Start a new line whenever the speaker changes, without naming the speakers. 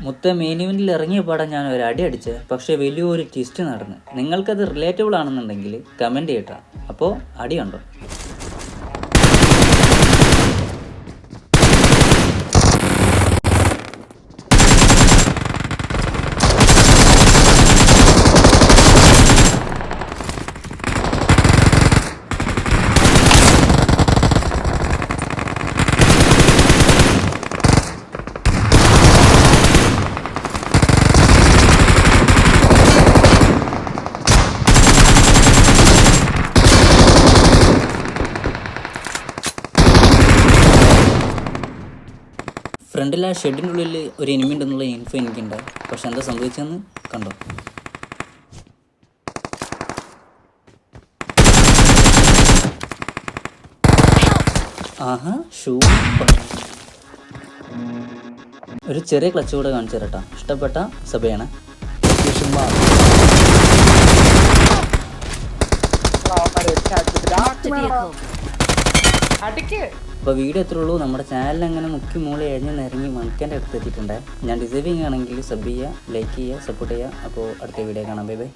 മുത്ത മെയിൻ ഇവന്റിൽ ഇറങ്ങിയ പാടാൻ ഞാൻ ഒരു അടി അടിച്ചത്, പക്ഷേ വലിയൊരു ട്വിസ്റ്റ് നടന്ന്. നിങ്ങൾക്കത് റിലേറ്റബിൾ ആണെന്നുണ്ടെങ്കിൽ കമൻറ്റ് ചെയ്യട്ടോ. അപ്പോൾ അടി കണ്ടോ. ഫ്രണ്ടിൽ ആ ഷെഡിൻ്റെ ഉള്ളിൽ ഒരു എനിമി ഉണ്ടെന്നുള്ള ഇൻഫോ എനിക്കുണ്ടായി. പക്ഷെ എന്താ സംഭവിച്ചതെന്ന് കണ്ടോ. ആഹാ, സൂപ്പർ. ഒരു ചെറിയ ക്ലച്ച് കൂടെ കാണിച്ചു തരട്ടാ. ഇഷ്ടപ്പെട്ട സഭയാണ്. അപ്പോൾ വീഡിയോ എത്ര ഉള്ളൂ. നമ്മുടെ ചാനൽ അങ്ങനെ മുക്കി മൂളി എഴുതി നിരങ്ങി മണിക്കേൻ്റെ അടുത്ത് എത്തിയിട്ടുണ്ട്. ഞാൻ ഡിസേർവിങ് ആണെങ്കിൽ സബ് ചെയ്യുക, ലൈക്ക് ചെയ്യുക, സപ്പോർട്ട് ചെയ്യുക. അപ്പോൾ അടുത്ത വീഡിയോ കാണാം. Bye bye.